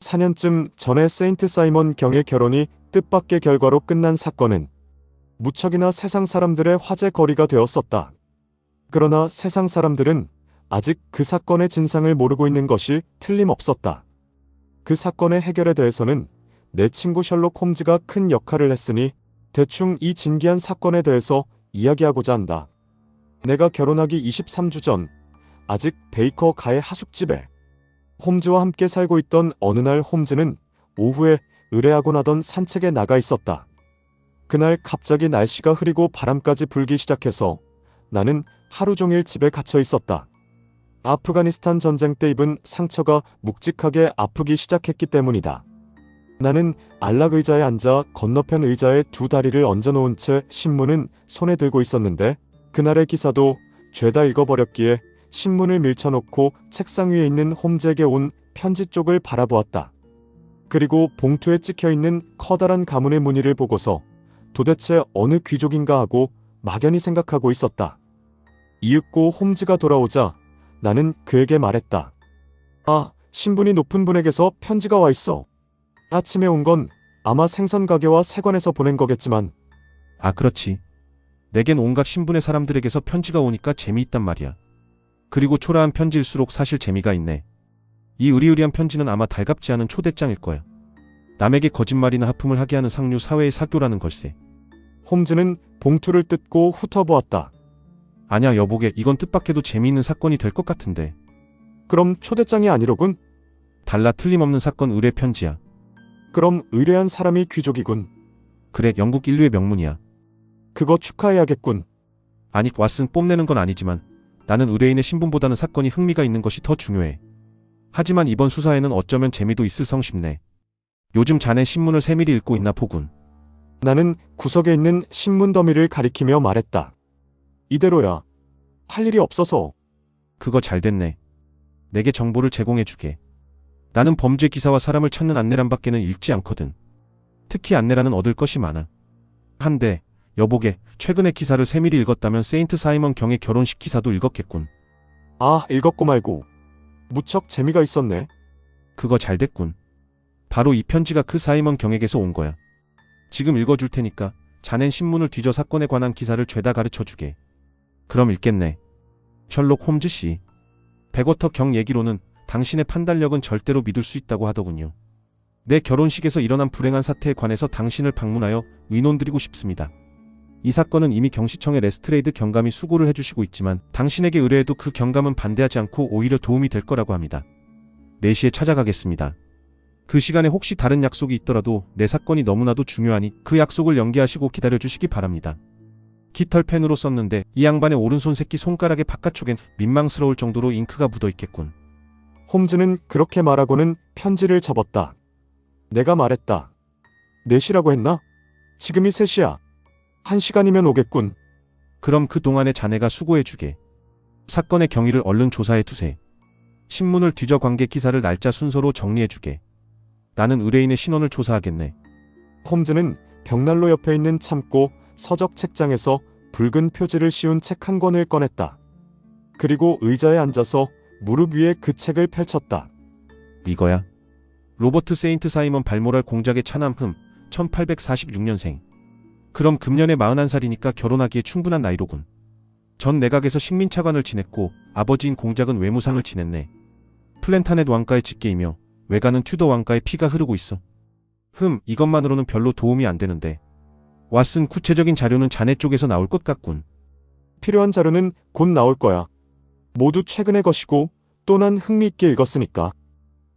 4년쯤 전에 세인트 사이먼 경의 결혼이 뜻밖의 결과로 끝난 사건은 무척이나 세상 사람들의 화제거리가 되었었다. 그러나 세상 사람들은 아직 그 사건의 진상을 모르고 있는 것이 틀림없었다. 그 사건의 해결에 대해서는 내 친구 셜록 홈즈가 큰 역할을 했으니 대충 이 진기한 사건에 대해서 이야기하고자 한다. 내가 결혼하기 23주 전, 아직 베이커 가의 하숙집에 홈즈와 함께 살고 있던 어느 날 홈즈는 오후에 의뢰하고 나던 산책에 나가 있었다. 그날 갑자기 날씨가 흐리고 바람까지 불기 시작해서 나는 하루 종일 집에 갇혀 있었다. 아프가니스탄 전쟁 때 입은 상처가 묵직하게 아프기 시작했기 때문이다. 나는 안락 의자에 앉아 건너편 의자에 두 다리를 얹어놓은 채 신문은 손에 들고 있었는데 그날의 기사도 죄다 읽어버렸기에 신문을 밀쳐놓고 책상 위에 있는 홈즈에게 온 편지 쪽을 바라보았다. 그리고 봉투에 찍혀있는 커다란 가문의 무늬를 보고서 도대체 어느 귀족인가 하고 막연히 생각하고 있었다. 이윽고 홈즈가 돌아오자 나는 그에게 말했다. 아, 신분이 높은 분에게서 편지가 와 있어. 아침에 온 건 아마 생선 가게와 세관에서 보낸 거겠지만. 아, 그렇지. 내겐 온갖 신분의 사람들에게서 편지가 오니까 재미있단 말이야. 그리고 초라한 편지일수록 사실 재미가 있네. 이 으리으리한 편지는 아마 달갑지 않은 초대장일 거야. 남에게 거짓말이나 하품을 하게 하는 상류 사회의 사교라는 걸세. 홈즈는 봉투를 뜯고 훑어보았다. 아냐 여보게, 이건 뜻밖에도 재미있는 사건이 될 것 같은데. 그럼 초대장이 아니로군? 달라, 틀림없는 사건 의뢰 편지야. 그럼 의뢰한 사람이 귀족이군. 그래, 영국 인류의 명문이야. 그거 축하해야겠군. 아니, 왓슨, 뽐내는 건 아니지만 나는 의뢰인의 신분보다는 사건이 흥미가 있는 것이 더 중요해. 하지만 이번 수사에는 어쩌면 재미도 있을 성쉽네. 요즘 자네 신문을 세밀히 읽고 있나 보군. 나는 구석에 있는 신문 더미를 가리키며 말했다. 이대로야. 할 일이 없어서. 그거 잘 됐네. 내게 정보를 제공해주게. 나는 범죄 기사와 사람을 찾는 안내란 밖에는 읽지 않거든. 특히 안내란은 얻을 것이 많아. 한데 여보게, 최근에 기사를 세밀히 읽었다면 세인트 사이먼 경의 결혼식 기사도 읽었겠군. 아, 읽었고 말고. 무척 재미가 있었네. 그거 잘 됐군. 바로 이 편지가 그 사이먼 경에게서 온 거야. 지금 읽어줄 테니까 자넨 신문을 뒤져 사건에 관한 기사를 죄다 가르쳐주게. 그럼 읽겠네. 셜록 홈즈 씨. 백워터 경 얘기로는 당신의 판단력은 절대로 믿을 수 있다고 하더군요. 내 결혼식에서 일어난 불행한 사태에 관해서 당신을 방문하여 의논드리고 싶습니다. 이 사건은 이미 경시청의 레스트레이드 경감이 수고를 해주시고 있지만 당신에게 의뢰해도 그 경감은 반대하지 않고 오히려 도움이 될 거라고 합니다. 4시에 찾아가겠습니다. 그 시간에 혹시 다른 약속이 있더라도 내 사건이 너무나도 중요하니 그 약속을 연기하시고 기다려주시기 바랍니다. 깃털 펜으로 썼는데 이 양반의 오른손 새끼 손가락의 바깥쪽엔 민망스러울 정도로 잉크가 묻어있겠군. 홈즈는 그렇게 말하고는 편지를 접었다. 내가 말했다. 4시라고 했나? 지금이 3시야. 1시간이면 오겠군. 그럼 그 동안에 자네가 수고해주게. 사건의 경위를 얼른 조사해두세. 신문을 뒤져 관계 기사를 날짜 순서로 정리해주게. 나는 의뢰인의 신원을 조사하겠네. 홈즈는 벽난로 옆에 있는 참고 서적 책장에서 붉은 표지를 씌운 책 한 권을 꺼냈다. 그리고 의자에 앉아서 무릎 위에 그 책을 펼쳤다. 이거야. 로버트 세인트 사이먼 발모랄 공작의 차남흠 1846년생. 그럼 금년에 41살이니까 결혼하기에 충분한 나이로군. 전 내각에서 식민차관을 지냈고 아버지인 공작은 외무상을 지냈네. 플랜타넷 왕가의 직계이며 외가는 튜더 왕가의 피가 흐르고 있어. 이것만으로는 별로 도움이 안 되는데. 왓슨, 구체적인 자료는 자네 쪽에서 나올 것 같군. 필요한 자료는 곧 나올 거야. 모두 최근의 것이고 또 난 흥미있게 읽었으니까.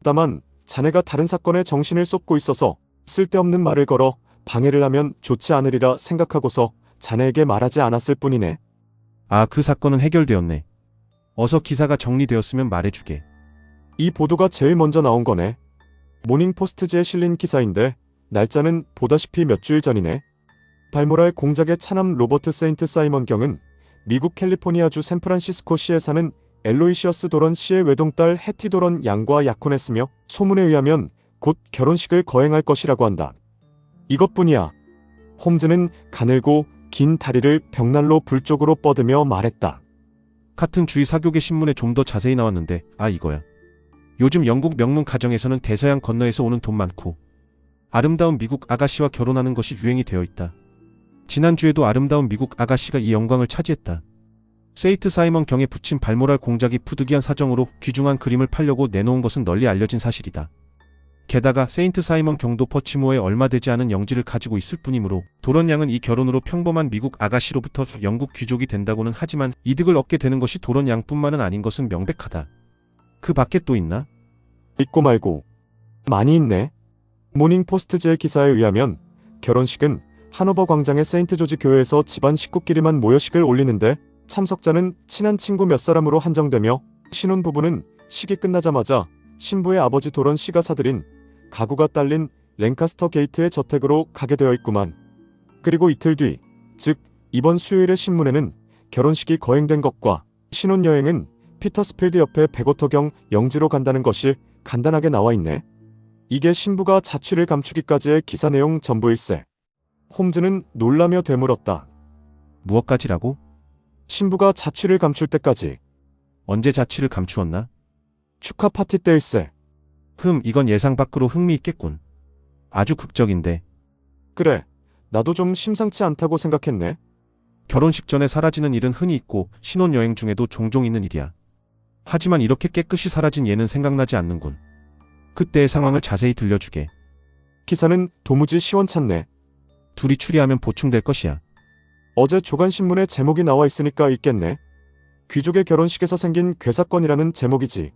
다만 자네가 다른 사건에 정신을 쏟고 있어서 쓸데없는 말을 걸어 방해를 하면 좋지 않으리라 생각하고서 자네에게 말하지 않았을 뿐이네. 아, 그 사건은 해결되었네. 어서 기사가 정리되었으면 말해주게. 이 보도가 제일 먼저 나온 거네. 모닝포스트지에 실린 기사인데 날짜는 보다시피 몇 주일 전이네. 발모랄 공작의 차남 로버트 세인트 사이먼 경은 미국 캘리포니아주 샌프란시스코시에 사는 엘로이시어스 도런 씨의 외동딸 해티 도런 양과 약혼했으며 소문에 의하면 곧 결혼식을 거행할 것이라고 한다. 이것뿐이야. 홈즈는 가늘고 긴 다리를 벽난로 불 쪽으로 뻗으며 말했다. 같은 주의 사교계 신문에 좀 더 자세히 나왔는데, 아, 이거야. 요즘 영국 명문 가정에서는 대서양 건너에서 오는 돈 많고 아름다운 미국 아가씨와 결혼하는 것이 유행이 되어 있다. 지난주에도 아름다운 미국 아가씨가 이 영광을 차지했다. 세이트 사이먼 경에 붙인 발모랄 공작이 부득이한 사정으로 귀중한 그림을 팔려고 내놓은 것은 널리 알려진 사실이다. 게다가 세인트 사이먼 경도 퍼치모어에 얼마 되지 않은 영지를 가지고 있을 뿐이므로 도런 양은 이 결혼으로 평범한 미국 아가씨로부터 영국 귀족이 된다고는 하지만 이득을 얻게 되는 것이 도런 양뿐만은 아닌 것은 명백하다. 그 밖에 또 있나? 있고 말고 많이 있네. 모닝포스트지의 기사에 의하면 결혼식은 하노버 광장의 세인트 조지 교회에서 집안 식구끼리만 모여식을 올리는데 참석자는 친한 친구 몇 사람으로 한정되며 신혼부부는 식이 끝나자마자 신부의 아버지 도런 씨가 사들인 가구가 딸린 랭카스터 게이트의 저택으로 가게 되어 있구만. 그리고 이틀 뒤, 즉 이번 수요일의 신문에는 결혼식이 거행된 것과 신혼여행은 피터스필드 옆에 백오터경 영지로 간다는 것이 간단하게 나와 있네. 이게 신부가 자취를 감추기까지의 기사 내용 전부일세. 홈즈는 놀라며 되물었다. 무엇까지라고? 신부가 자취를 감출 때까지. 언제 자취를 감추었나? 축하 파티 때일세. 이건 예상 밖으로 흥미있겠군. 아주 극적인데. 그래, 나도 좀 심상치 않다고 생각했네. 결혼식 전에 사라지는 일은 흔히 있고 신혼여행 중에도 종종 있는 일이야. 하지만 이렇게 깨끗이 사라진 예는 생각나지 않는군. 그때의 상황을 자세히 들려주게. 기사는 도무지 시원찮네. 둘이 추리하면 보충될 것이야. 어제 조간신문에 제목이 나와 있으니까 있겠네. 귀족의 결혼식에서 생긴 괴사건이라는 제목이지.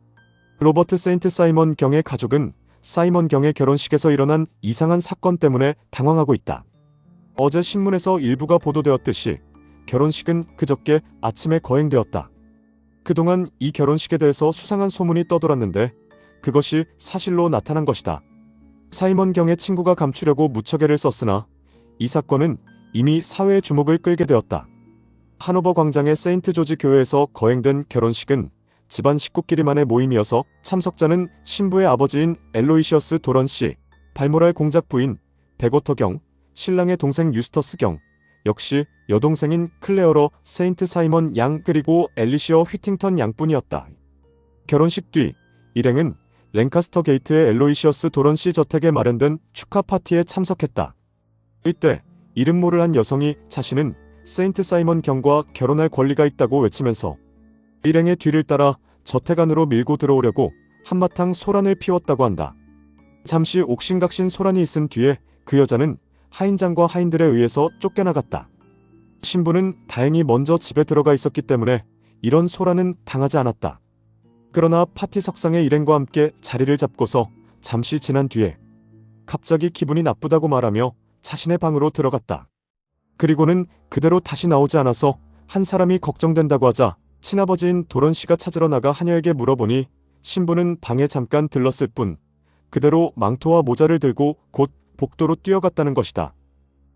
로버트 세인트 사이먼 경의 가족은 사이먼 경의 결혼식에서 일어난 이상한 사건 때문에 당황하고 있다. 어제 신문에서 일부가 보도되었듯이 결혼식은 그저께 아침에 거행되었다. 그동안 이 결혼식에 대해서 수상한 소문이 떠돌았는데 그것이 사실로 나타난 것이다. 사이먼 경의 친구가 감추려고 무척애를 썼으나 이 사건은 이미 사회의 주목을 끌게 되었다. 하노버 광장의 세인트 조지 교회에서 거행된 결혼식은 집안 식구끼리만의 모임이어서 참석자는 신부의 아버지인 엘로이시어스 도런 씨, 발모랄 공작 부인 백오터 경, 신랑의 동생 유스터스 경, 역시 여동생인 클레어러 세인트 사이먼 양 그리고 엘리시어 휘팅턴 양뿐이었다. 결혼식 뒤 일행은 랭카스터 게이트의 엘로이시어스 도런 씨 저택에 마련된 축하 파티에 참석했다. 이때 이름 모를 한 여성이 자신은 세인트 사이먼 경과 결혼할 권리가 있다고 외치면서 일행의 뒤를 따라 저택 안으로 밀고 들어오려고 한바탕 소란을 피웠다고 한다. 잠시 옥신각신 소란이 있은 뒤에 그 여자는 하인장과 하인들에 의해서 쫓겨나갔다. 신부는 다행히 먼저 집에 들어가 있었기 때문에 이런 소란은 당하지 않았다. 그러나 파티 석상의 일행과 함께 자리를 잡고서 잠시 지난 뒤에 갑자기 기분이 나쁘다고 말하며 자신의 방으로 들어갔다. 그리고는 그대로 다시 나오지 않아서 한 사람이 걱정된다고 하자 친아버지인 도런 씨가 찾으러 나가 하녀에게 물어보니 신부는 방에 잠깐 들렀을 뿐 그대로 망토와 모자를 들고 곧 복도로 뛰어갔다는 것이다.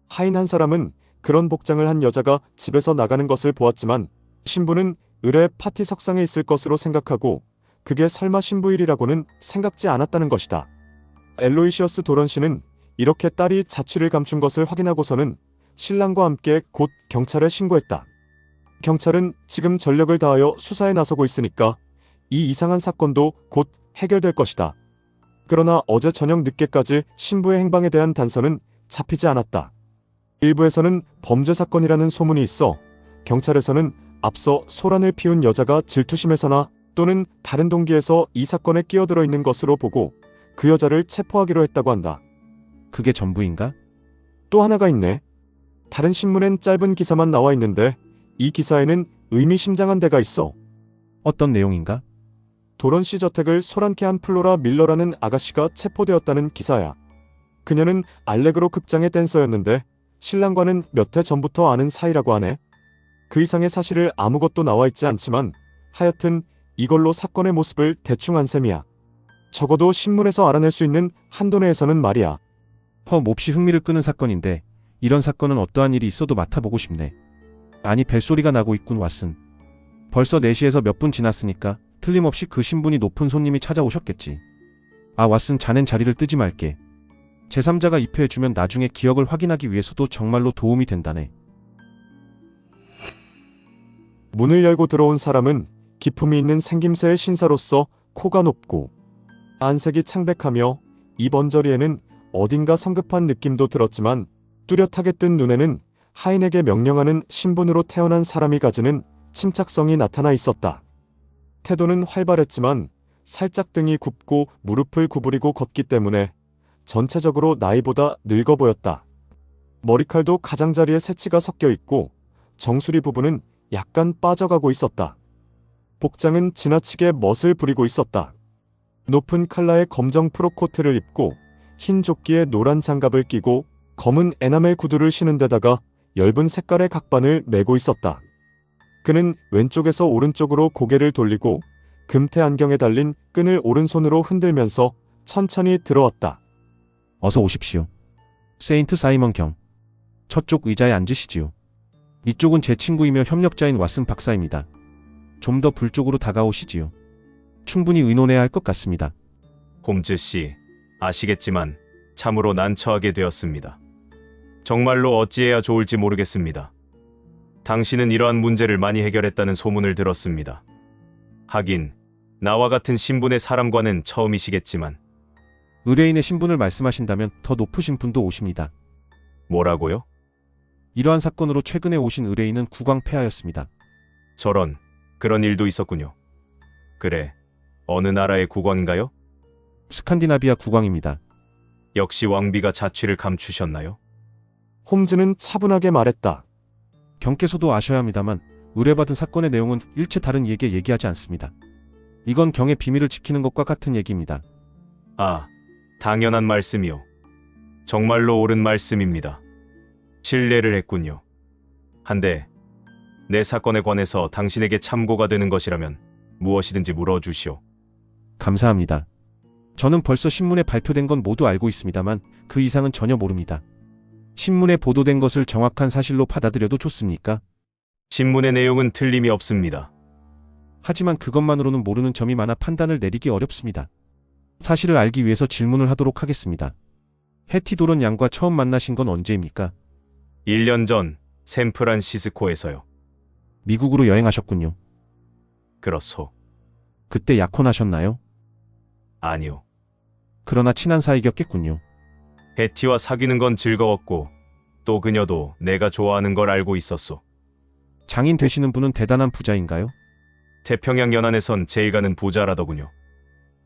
하인 한 사람은 그런 복장을 한 여자가 집에서 나가는 것을 보았지만 신부는 의뢰 파티 석상에 있을 것으로 생각하고 그게 설마 신부 일이라고는 생각지 않았다는 것이다. 엘로이시어스 도런 씨는 이렇게 딸이 자취를 감춘 것을 확인하고서는 신랑과 함께 곧 경찰에 신고했다. 경찰은 지금 전력을 다하여 수사에 나서고 있으니까 이 이상한 사건도 곧 해결될 것이다. 그러나 어제 저녁 늦게까지 신부의 행방에 대한 단서는 잡히지 않았다. 일부에서는 범죄 사건이라는 소문이 있어 경찰에서는 앞서 소란을 피운 여자가 질투심에서나 또는 다른 동기에서 이 사건에 끼어들어 있는 것으로 보고 그 여자를 체포하기로 했다고 한다. 그게 전부인가? 또 하나가 있네. 다른 신문엔 짧은 기사만 나와 있는데 이 기사에는 의미심장한 데가 있어. 어떤 내용인가? 도런 씨 저택을 소란케 한 플로라 밀러라는 아가씨가 체포되었다는 기사야. 그녀는 알레그로 극장의 댄서였는데 신랑과는 몇 해 전부터 아는 사이라고 하네. 그 이상의 사실을 아무것도 나와 있지 않지만 하여튼 이걸로 사건의 모습을 대충 안 셈이야. 적어도 신문에서 알아낼 수 있는 한도 내에서는 말이야. 몹시 흥미를 끄는 사건인데 이런 사건은 어떠한 일이 있어도 맡아보고 싶네. 아니 벨소리가 나고 있군 왓슨. 벌써 4시에서 몇 분 지났으니까 틀림없이 그 신분이 높은 손님이 찾아오셨겠지. 왓슨 자넨 자리를 뜨지 말게. 제3자가 입회해주면 나중에 기억을 확인하기 위해서도 정말로 도움이 된다네. 문을 열고 들어온 사람은 기품이 있는 생김새의 신사로서 코가 높고 안색이 창백하며 입 언저리에는 어딘가 성급한 느낌도 들었지만 뚜렷하게 뜬 눈에는 하인에게 명령하는 신분으로 태어난 사람이 가지는 침착성이 나타나 있었다. 태도는 활발했지만 살짝 등이 굽고 무릎을 구부리고 걷기 때문에 전체적으로 나이보다 늙어 보였다. 머리칼도 가장자리에 새치가 섞여 있고 정수리 부분은 약간 빠져가고 있었다. 복장은 지나치게 멋을 부리고 있었다. 높은 컬러의 검정 프로코트를 입고 흰 조끼에 노란 장갑을 끼고 검은 에나멜 구두를 신은 데다가 엷은 색깔의 각반을 메고 있었다. 그는 왼쪽에서 오른쪽으로 고개를 돌리고 금태 안경에 달린 끈을 오른손으로 흔들면서 천천히 들어왔다. 어서 오십시오. 세인트 사이먼 경. 저쪽 의자에 앉으시지요. 이쪽은 제 친구이며 협력자인 왓슨 박사입니다. 좀 더 불 쪽으로 다가오시지요. 충분히 의논해야 할 것 같습니다. 홈즈 씨, 아시겠지만 참으로 난처하게 되었습니다. 정말로 어찌해야 좋을지 모르겠습니다. 당신은 이러한 문제를 많이 해결했다는 소문을 들었습니다. 하긴 나와 같은 신분의 사람과는 처음이시겠지만. 의뢰인의 신분을 말씀하신다면 더 높으신 분도 오십니다. 뭐라고요? 이러한 사건으로 최근에 오신 의뢰인은 국왕폐하였습니다. 저런, 그런 일도 있었군요. 그래, 어느 나라의 국왕인가요? 스칸디나비아 국왕입니다. 역시 왕비가 자취를 감추셨나요? 홈즈는 차분하게 말했다. 경께서도 아셔야 합니다만 의뢰받은 사건의 내용은 일체 다른 이에게 얘기하지 않습니다. 이건 경의 비밀을 지키는 것과 같은 얘기입니다. 아, 당연한 말씀이요. 정말로 옳은 말씀입니다. 신뢰를 했군요. 한데 내 사건에 관해서 당신에게 참고가 되는 것이라면 무엇이든지 물어주시오. 감사합니다. 저는 벌써 신문에 발표된 건 모두 알고 있습니다만 그 이상은 전혀 모릅니다. 신문에 보도된 것을 정확한 사실로 받아들여도 좋습니까? 신문의 내용은 틀림이 없습니다. 하지만 그것만으로는 모르는 점이 많아 판단을 내리기 어렵습니다. 사실을 알기 위해서 질문을 하도록 하겠습니다. 해티도론 양과 처음 만나신 건 언제입니까? 1년 전 샌프란시스코에서요. 미국으로 여행하셨군요. 그렇소. 그때 약혼하셨나요? 아니요. 그러나 친한 사이였겠군요. 해티와 사귀는 건 즐거웠고 또 그녀도 내가 좋아하는 걸 알고 있었소. 장인 되시는 분은 대단한 부자인가요? 태평양 연안에선 제일 가는 부자라더군요.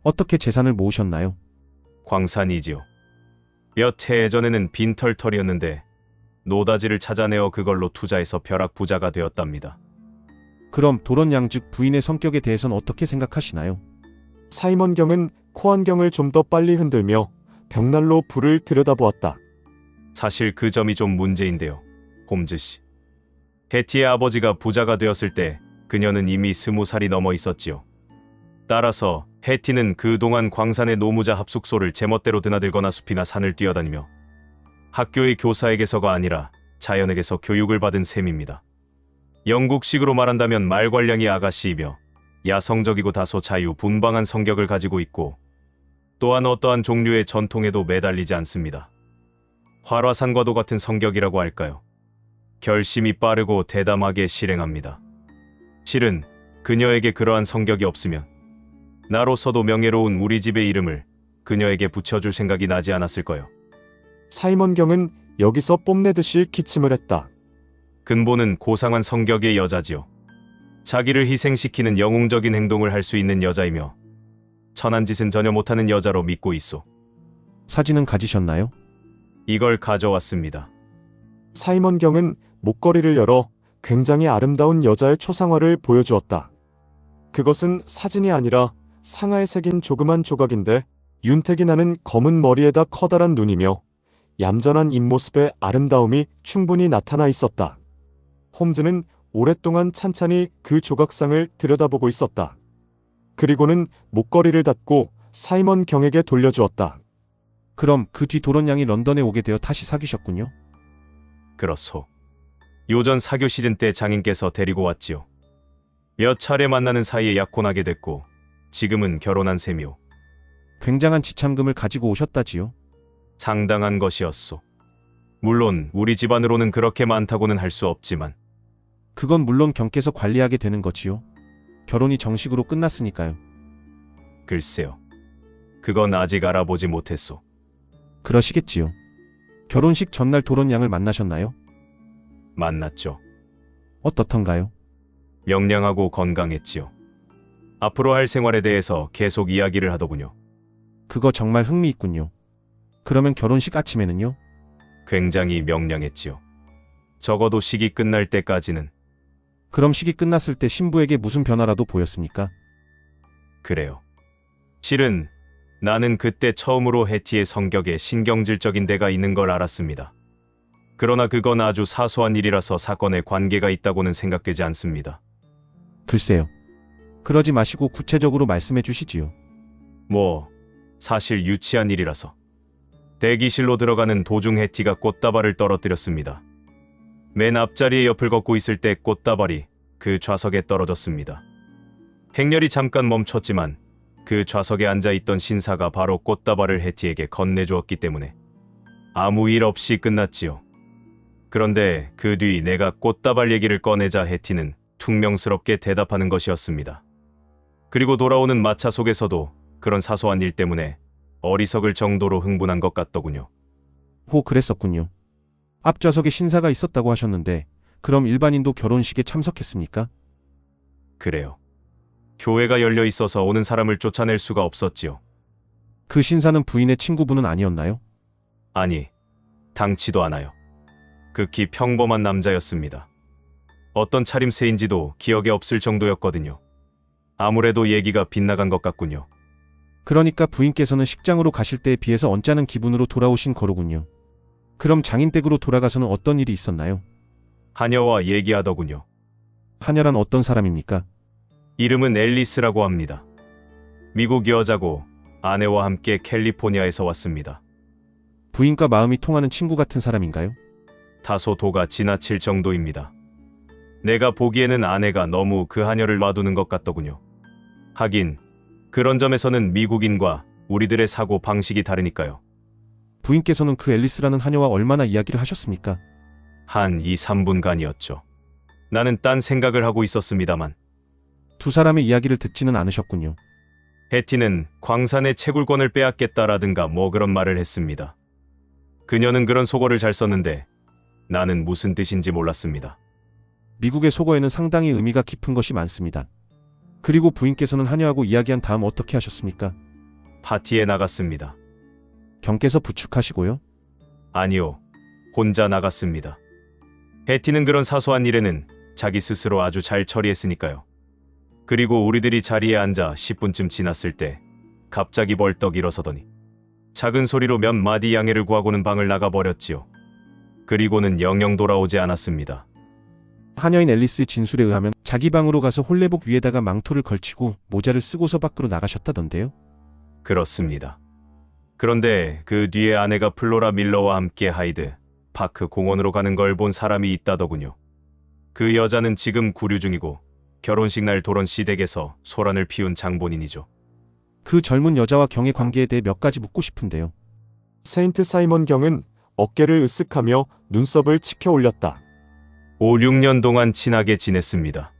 어떻게 재산을 모으셨나요? 광산이지요. 몇 해 전에는 빈털털이었는데 노다지를 찾아내어 그걸로 투자해서 벼락 부자가 되었답니다. 그럼 도런 양 즉 부인의 성격에 대해선 어떻게 생각하시나요? 사이먼 경은 코안경을 좀 더 빨리 흔들며 벽난로 불을 들여다보았다. 사실 그 점이 좀 문제인데요. 홈즈 씨. 해티의 아버지가 부자가 되었을 때 그녀는 이미 20살이 넘어 있었지요. 따라서 해티는 그동안 광산의 노무자 합숙소를 제멋대로 드나들거나 숲이나 산을 뛰어다니며 학교의 교사에게서가 아니라 자연에게서 교육을 받은 셈입니다. 영국식으로 말한다면 말괄량이 아가씨이며 야성적이고 다소 자유분방한 성격을 가지고 있고 또한 어떠한 종류의 전통에도 매달리지 않습니다. 활화산과도 같은 성격이라고 할까요? 결심이 빠르고 대담하게 실행합니다. 실은 그녀에게 그러한 성격이 없으면 나로서도 명예로운 우리 집의 이름을 그녀에게 붙여줄 생각이 나지 않았을 거요. 사이먼 경은 여기서 뽐내듯이 기침을 했다. 근본은 고상한 성격의 여자지요. 자기를 희생시키는 영웅적인 행동을 할 수 있는 여자이며 천한 짓은 전혀 못하는 여자로 믿고 있소. 사진은 가지셨나요? 이걸 가져왔습니다. 사이먼 경은 목걸이를 열어 굉장히 아름다운 여자의 초상화를 보여주었다. 그것은 사진이 아니라 상아에 새긴 조그만 조각인데 윤택이 나는 검은 머리에다 커다란 눈이며 얌전한 입모습의 아름다움이 충분히 나타나 있었다. 홈즈는 오랫동안 찬찬히 그 조각상을 들여다보고 있었다. 그리고는 목걸이를 닫고 사이먼 경에게 돌려주었다. 그럼 그 뒤 도런 양이 런던에 오게 되어 다시 사귀셨군요. 그렇소. 요전 사교 시즌 때 장인께서 데리고 왔지요. 몇 차례 만나는 사이에 약혼하게 됐고 지금은 결혼한 셈이오. 굉장한 지참금을 가지고 오셨다지요. 상당한 것이었소. 물론 우리 집안으로는 그렇게 많다고는 할 수 없지만 그건 물론 경께서 관리하게 되는 거지요. 결혼이 정식으로 끝났으니까요. 글쎄요. 그건 아직 알아보지 못했소. 그러시겠지요. 결혼식 전날 도론양을 만나셨나요? 만났죠. 어떻던가요? 명량하고 건강했지요. 앞으로 할 생활에 대해서 계속 이야기를 하더군요. 그거 정말 흥미있군요. 그러면 결혼식 아침에는요? 굉장히 명량했지요. 적어도 식이 끝날 때까지는. 그럼 식이 끝났을 때 신부에게 무슨 변화라도 보였습니까? 그래요. 실은 나는 그때 처음으로 해티의 성격에 신경질적인 데가 있는 걸 알았습니다. 그러나 그건 아주 사소한 일이라서 사건에 관계가 있다고는 생각되지 않습니다. 글쎄요. 그러지 마시고 구체적으로 말씀해 주시지요. 사실 유치한 일이라서. 대기실로 들어가는 도중 해티가 꽃다발을 떨어뜨렸습니다. 맨 앞자리에 옆을 걷고 있을 때 꽃다발이 그 좌석에 떨어졌습니다. 행렬이 잠깐 멈췄지만 그 좌석에 앉아있던 신사가 바로 꽃다발을 해티에게 건네주었기 때문에 아무 일 없이 끝났지요. 그런데 그 뒤 내가 꽃다발 얘기를 꺼내자 해티는 퉁명스럽게 대답하는 것이었습니다. 그리고 돌아오는 마차 속에서도 그런 사소한 일 때문에 어리석을 정도로 흥분한 것 같더군요. 그랬었군요. 앞좌석에 신사가 있었다고 하셨는데 그럼 일반인도 결혼식에 참석했습니까? 그래요. 교회가 열려 있어서 오는 사람을 쫓아낼 수가 없었지요. 그 신사는 부인의 친구분은 아니었나요? 아니, 당치도 않아요. 극히 평범한 남자였습니다. 어떤 차림새인지도 기억에 없을 정도였거든요. 아무래도 얘기가 빗나간 것 같군요. 그러니까 부인께서는 식장으로 가실 때에 비해서 언짢은 기분으로 돌아오신 거로군요. 그럼 장인댁으로 돌아가서는 어떤 일이 있었나요? 하녀와 얘기하더군요. 하녀란 어떤 사람입니까? 이름은 앨리스라고 합니다. 미국 여자고 아내와 함께 캘리포니아에서 왔습니다. 부인과 마음이 통하는 친구 같은 사람인가요? 다소 도가 지나칠 정도입니다. 내가 보기에는 아내가 너무 그 하녀를 놔두는 것 같더군요. 하긴 그런 점에서는 미국인과 우리들의 사고 방식이 다르니까요. 부인께서는 그 앨리스라는 하녀와 얼마나 이야기를 하셨습니까? 한 2, 3분간이었죠. 나는 딴 생각을 하고 있었습니다만 두 사람의 이야기를 듣지는 않으셨군요. 해티는 광산의 채굴권을 빼앗겠다라든가 그런 말을 했습니다. 그녀는 그런 속어를 잘 썼는데 나는 무슨 뜻인지 몰랐습니다. 미국의 속어에는 상당히 의미가 깊은 것이 많습니다. 그리고 부인께서는 하녀하고 이야기한 다음 어떻게 하셨습니까? 파티에 나갔습니다. 경께서 부축하시고요? 아니요, 혼자 나갔습니다. 해티는 그런 사소한 일에는 자기 스스로 아주 잘 처리했으니까요. 그리고 우리들이 자리에 앉아 10분쯤 지났을 때 갑자기 벌떡 일어서더니 작은 소리로 몇 마디 양해를 구하고는 방을 나가버렸지요. 그리고는 영영 돌아오지 않았습니다. 하녀인 앨리스의 진술에 의하면 자기 방으로 가서 홀레복 위에다가 망토를 걸치고 모자를 쓰고서 밖으로 나가셨다던데요? 그렇습니다. 그런데 그 뒤에 아내가 플로라 밀러와 함께 하이드 파크 공원으로 가는 걸 본 사람이 있다더군요. 그 여자는 지금 구류 중이고 결혼식 날 도런 시댁에서 소란을 피운 장본인이죠. 그 젊은 여자와 경의 관계에 대해 몇 가지 묻고 싶은데요. 세인트 사이먼 경은 어깨를 으쓱하며 눈썹을 치켜 올렸다. 5, 6년 동안 친하게 지냈습니다.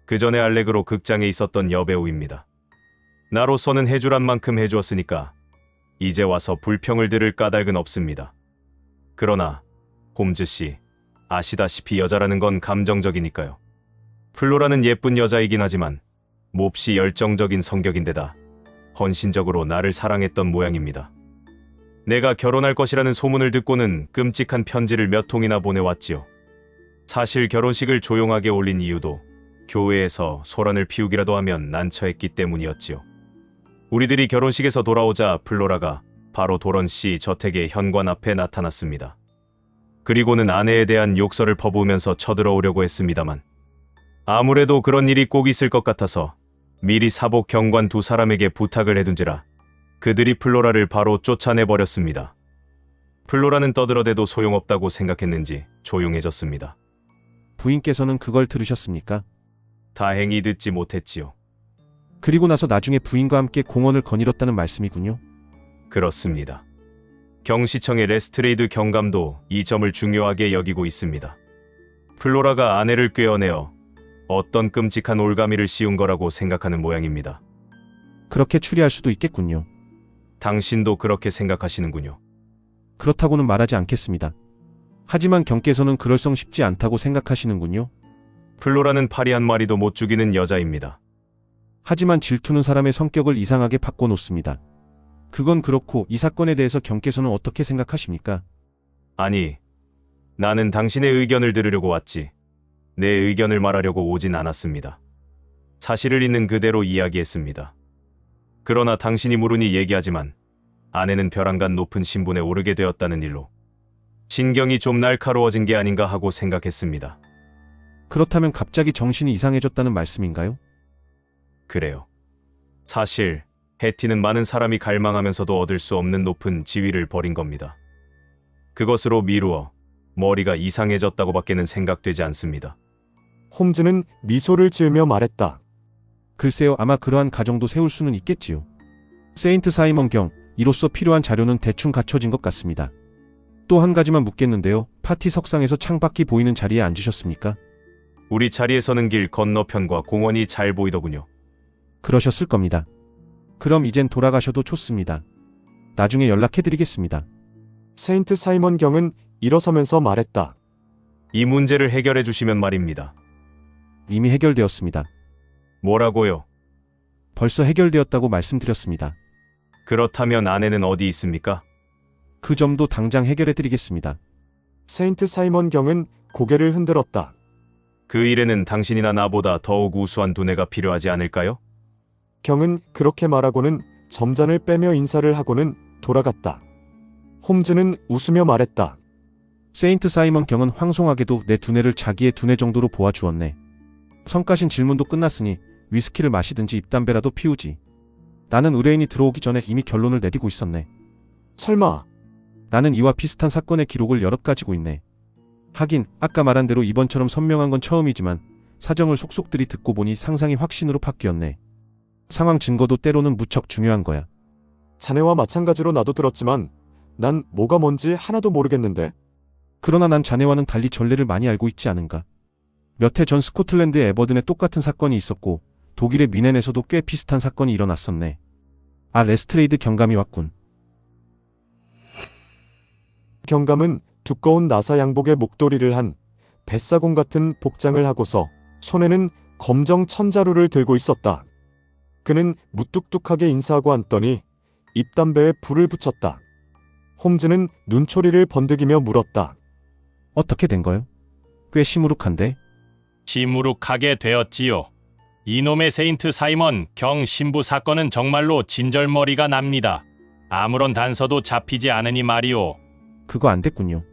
그 전에 알렉으로 극장에 있었던 여배우입니다. 나로서는 해주란 만큼 해주었으니까 이제 와서 불평을 들을 까닭은 없습니다. 그러나 홈즈 씨, 아시다시피 여자라는 건 감정적이니까요. 플로라는 예쁜 여자이긴 하지만 몹시 열정적인 성격인데다 헌신적으로 나를 사랑했던 모양입니다. 내가 결혼할 것이라는 소문을 듣고는 끔찍한 편지를 몇 통이나 보내왔지요. 사실 결혼식을 조용하게 올린 이유도 교회에서 소란을 피우기라도 하면 난처했기 때문이었지요. 우리들이 결혼식에서 돌아오자 플로라가 바로 도런 씨 저택의 현관 앞에 나타났습니다. 그리고는 아내에 대한 욕설을 퍼부으면서 쳐들어오려고 했습니다만 아무래도 그런 일이 꼭 있을 것 같아서 미리 사복 경관 두 사람에게 부탁을 해둔지라 그들이 플로라를 바로 쫓아내버렸습니다. 플로라는 떠들어대도 소용없다고 생각했는지 조용해졌습니다. 부인께서는 그걸 들으셨습니까? 다행히 듣지 못했지요. 그리고 나서 나중에 부인과 함께 공원을 거닐었다는 말씀이군요. 그렇습니다. 경시청의 레스트레이드 경감도 이 점을 중요하게 여기고 있습니다. 플로라가 아내를 꿰어내어 어떤 끔찍한 올가미를 씌운 거라고 생각하는 모양입니다. 그렇게 추리할 수도 있겠군요. 당신도 그렇게 생각하시는군요. 그렇다고는 말하지 않겠습니다. 하지만 경께서는 그럴성 쉽지 않다고 생각하시는군요. 플로라는 파리 한 마리도 못 죽이는 여자입니다. 하지만 질투는 사람의 성격을 이상하게 바꿔놓습니다. 그건 그렇고 이 사건에 대해서 경께서는 어떻게 생각하십니까? 아니, 나는 당신의 의견을 들으려고 왔지. 내 의견을 말하려고 오진 않았습니다. 사실을 있는 그대로 이야기했습니다. 그러나 당신이 물으니 얘기하지만 아내는 벼랑간 높은 신분에 오르게 되었다는 일로 신경이 좀 날카로워진 게 아닌가 하고 생각했습니다. 그렇다면 갑자기 정신이 이상해졌다는 말씀인가요? 그래요. 사실 해티는 많은 사람이 갈망하면서도 얻을 수 없는 높은 지위를 버린 겁니다. 그것으로 미루어 머리가 이상해졌다고 밖에는 생각되지 않습니다. 홈즈는 미소를 지으며 말했다. 글쎄요, 아마 그러한 가정도 세울 수는 있겠지요. 세인트 사이먼 경, 이로써 필요한 자료는 대충 갖춰진 것 같습니다. 또 한 가지만 묻겠는데요. 파티 석상에서 창밖이 보이는 자리에 앉으셨습니까? 우리 자리에서는 길 건너편과 공원이 잘 보이더군요. 그러셨을 겁니다. 그럼 이젠 돌아가셔도 좋습니다. 나중에 연락해드리겠습니다. 세인트 사이먼 경은 일어서면서 말했다. 이 문제를 해결해 주시면 말입니다. 이미 해결되었습니다. 뭐라고요? 벌써 해결되었다고 말씀드렸습니다. 그렇다면 아내는 어디 있습니까? 그 점도 당장 해결해드리겠습니다. 세인트 사이먼 경은 고개를 흔들었다. 그 일에는 당신이나 나보다 더욱 우수한 두뇌가 필요하지 않을까요? 경은 그렇게 말하고는 점잔을 빼며 인사를 하고는 돌아갔다. 홈즈는 웃으며 말했다. 세인트 사이먼 경은 황송하게도 내 두뇌를 자기의 두뇌 정도로 보아주었네. 성가신 질문도 끝났으니 위스키를 마시든지 입담배라도 피우지. 나는 의뢰인이 들어오기 전에 이미 결론을 내리고 있었네. 설마 나는 이와 비슷한 사건의 기록을 여럿 가지고 있네. 하긴 아까 말한 대로 이번처럼 선명한 건 처음이지만 사정을 속속들이 듣고 보니 상상이 확신으로 바뀌었네. 상황 증거도 때로는 무척 중요한 거야. 자네와 마찬가지로 나도 들었지만 난 뭐가 뭔지 하나도 모르겠는데. 그러나 난 자네와는 달리 전례를 많이 알고 있지 않은가. 몇 해 전 스코틀랜드의 에버든에 똑같은 사건이 있었고 독일의 미넨에서도 꽤 비슷한 사건이 일어났었네. 아, 레스트레이드 경감이 왔군. 경감은 두꺼운 나사 양복에 목도리를 한 뱃사공 같은 복장을 하고서 손에는 검정 천자루를 들고 있었다. 그는 무뚝뚝하게 인사하고 앉더니 입담배에 불을 붙였다. 홈즈는 눈초리를 번득이며 물었다. 어떻게 된 거요? 꽤 시무룩한데? 시무룩하게 되었지요. 이놈의 세인트 사이먼 경 신부 사건은 정말로 진절머리가 납니다. 아무런 단서도 잡히지 않으니 말이오. 그거 안 됐군요.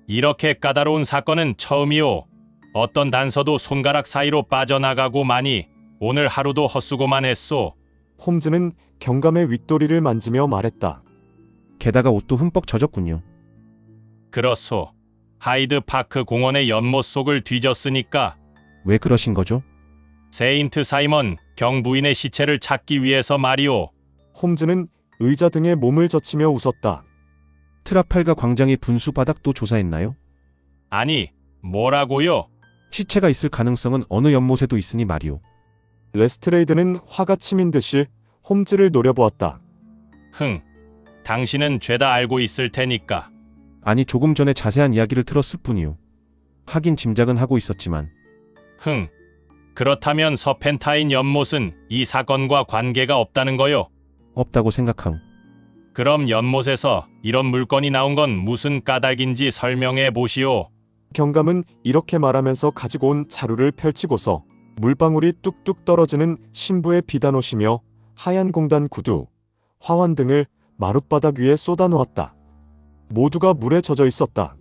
이렇게 까다로운 사건은 처음이오. 어떤 단서도 손가락 사이로 빠져나가고 마니 오늘 하루도 헛수고만 했소. 홈즈는 경감의 윗도리를 만지며 말했다. 게다가 옷도 흠뻑 젖었군요. 그렇소. 하이드 파크 공원의 연못 속을 뒤졌으니까. 왜 그러신 거죠? 세인트 사이먼 경 부인의 시체를 찾기 위해서 말이오. 홈즈는 의자 등에 몸을 젖히며 웃었다. 트라팔가 광장의 분수 바닥도 조사했나요? 아니, 뭐라고요? 시체가 있을 가능성은 어느 연못에도 있으니 말이오. 레스트레이드는 화가 치민 듯이 홈즈를 노려보았다. 흥, 당신은 죄다 알고 있을 테니까. 아니, 조금 전에 자세한 이야기를 들었을 뿐이오. 하긴 짐작은 하고 있었지만. 흥, 그렇다면 서펜타인 연못은 이 사건과 관계가 없다는 거요? 없다고 생각하오. 그럼 연못에서 이런 물건이 나온 건 무슨 까닭인지 설명해 보시오. 경감은 이렇게 말하면서 가지고 온 자루를 펼치고서 물방울이 뚝뚝 떨어지는 신부의 비단옷이며 하얀 공단 구두, 화환 등을 마룻바닥 위에 쏟아놓았다. 모두가 물에 젖어 있었다.